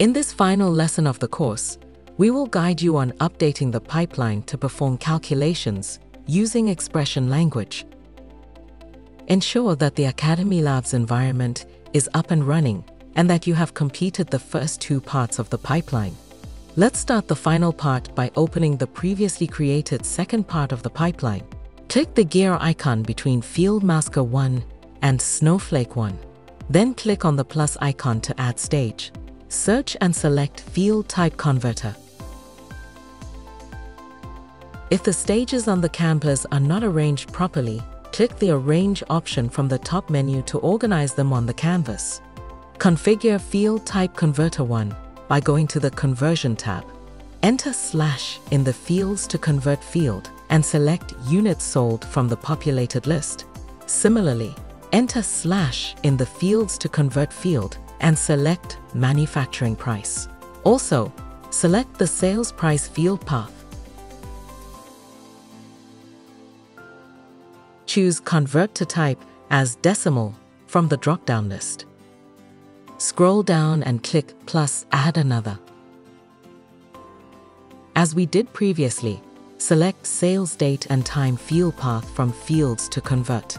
In this final lesson of the course, we will guide you on updating the pipeline to perform calculations using expression language. Ensure that the Academy Labs environment is up and running and that you have completed the first two parts of the pipeline. Let's start the final part by opening the previously created second part of the pipeline. Click the gear icon between Field Masker 1 and Snowflake 1. Then click on the plus icon to add stage. Search and select Field Type Converter. If the stages on the canvas are not arranged properly, click the Arrange option from the top menu to organize them on the canvas. Configure Field Type Converter 1 by going to the Conversion tab. Enter / in the Fields to Convert field and select Units Sold from the populated list. Similarly, enter / in the Fields to Convert field and select Manufacturing Price. Also, select the Sales Price field path. Choose Convert to Type as Decimal from the drop-down list. Scroll down and click plus Add Another. As we did previously, select Sales Date and Time field path from Fields to Convert.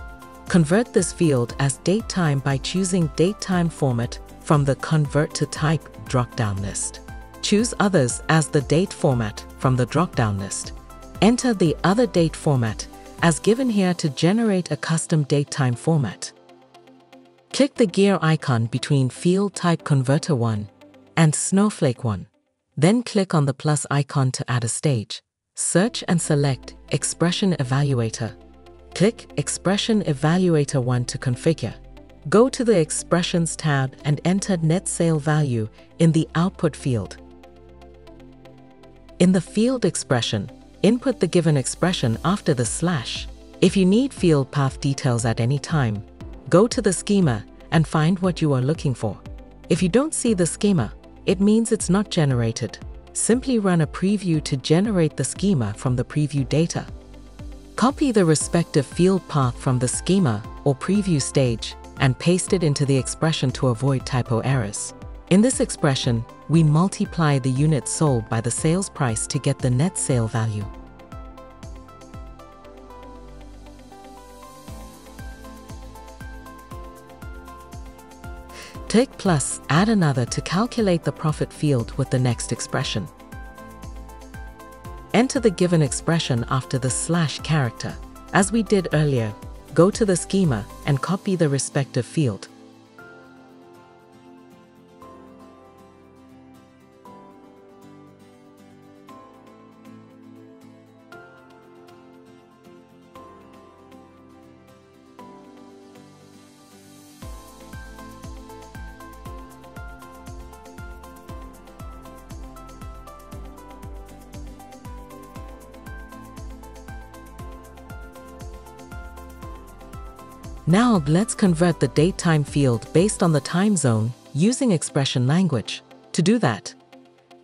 Convert this field as Date Time by choosing Date Time format from the Convert to Type drop-down list. Choose Others as the Date format from the drop-down list. Enter the Other Date format as given here to generate a custom Date Time format. Click the gear icon between Field Type Converter 1 and Snowflake 1. Then click on the plus icon to add a stage. Search and select Expression Evaluator. Click Expression Evaluator 1 to configure. Go to the Expressions tab and enter Net Sale Value in the Output field. In the field expression, input the given expression after the /. If you need field path details at any time, go to the schema and find what you are looking for. If you don't see the schema, it means it's not generated. Simply run a preview to generate the schema from the preview data. Copy the respective field path from the schema or preview stage and paste it into the expression to avoid typo errors. In this expression, we multiply the units sold by the sales price to get the net sale value. Click plus Add Another to calculate the profit field with the next expression. Enter the given expression after the / character. As we did earlier, go to the schema and copy the respective field. Now let's convert the date time field based on the time zone using expression language. To do that,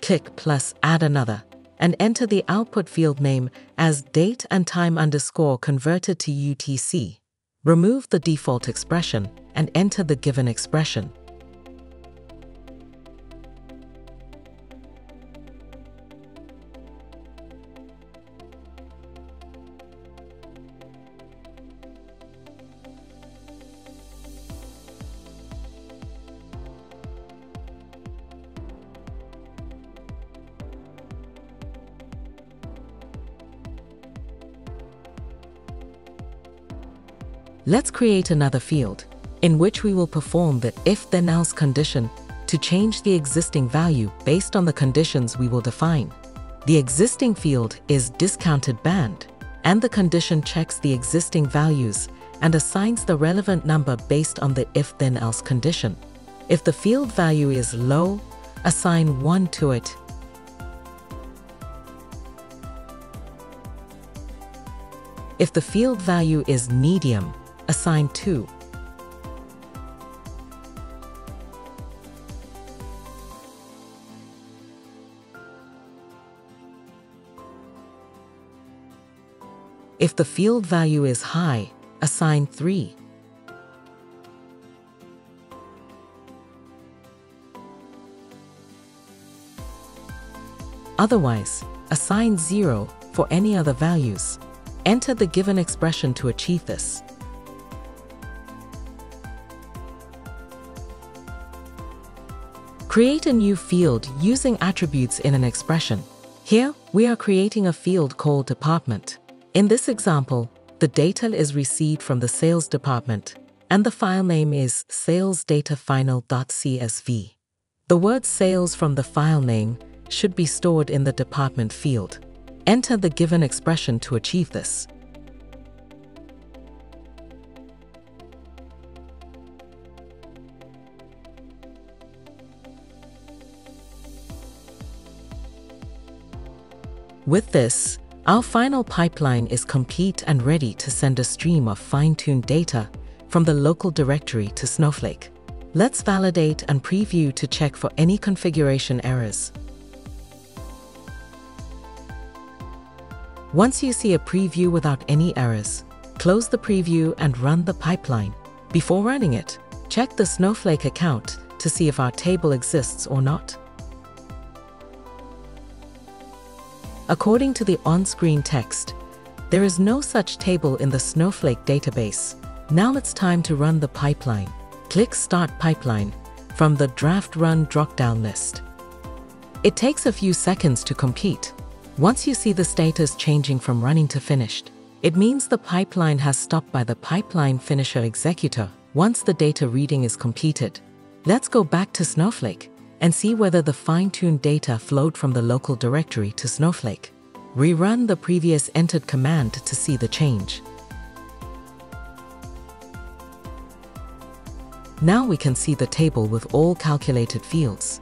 click plus Add Another and enter the output field name as date and time _ converted to UTC. Remove the default expression and enter the given expression. Let's create another field, in which we will perform the if-then-else condition to change the existing value based on the conditions we will define. The existing field is discounted band, and the condition checks the existing values and assigns the relevant number based on the if-then-else condition. If the field value is low, assign 1 to it. If the field value is medium, assign 2. If the field value is high, assign 3. Otherwise, assign 0 for any other values. Enter the given expression to achieve this. Create a new field using attributes in an expression. Here, we are creating a field called Department. In this example, the data is received from the sales department, and the file name is salesdatafinal.csv. The word sales from the file name should be stored in the department field. Enter the given expression to achieve this. With this, our final pipeline is complete and ready to send a stream of fine-tuned data from the local directory to Snowflake. Let's validate and preview to check for any configuration errors. Once you see a preview without any errors, close the preview and run the pipeline. Before running it, check the Snowflake account to see if our table exists or not. According to the on-screen text, there is no such table in the Snowflake database. Now it's time to run the pipeline. Click Start Pipeline from the Draft Run drop-down list. It takes a few seconds to complete. Once you see the status changing from running to finished, it means the pipeline has stopped by the pipeline finisher executor once the data reading is completed. Let's go back to Snowflake and see whether the fine-tuned data flowed from the local directory to Snowflake. Rerun the previous entered command to see the change. Now we can see the table with all calculated fields.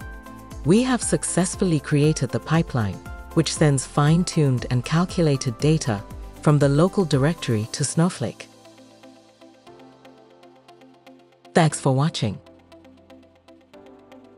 We have successfully created the pipeline, which sends fine-tuned and calculated data from the local directory to Snowflake. Thanks for watching.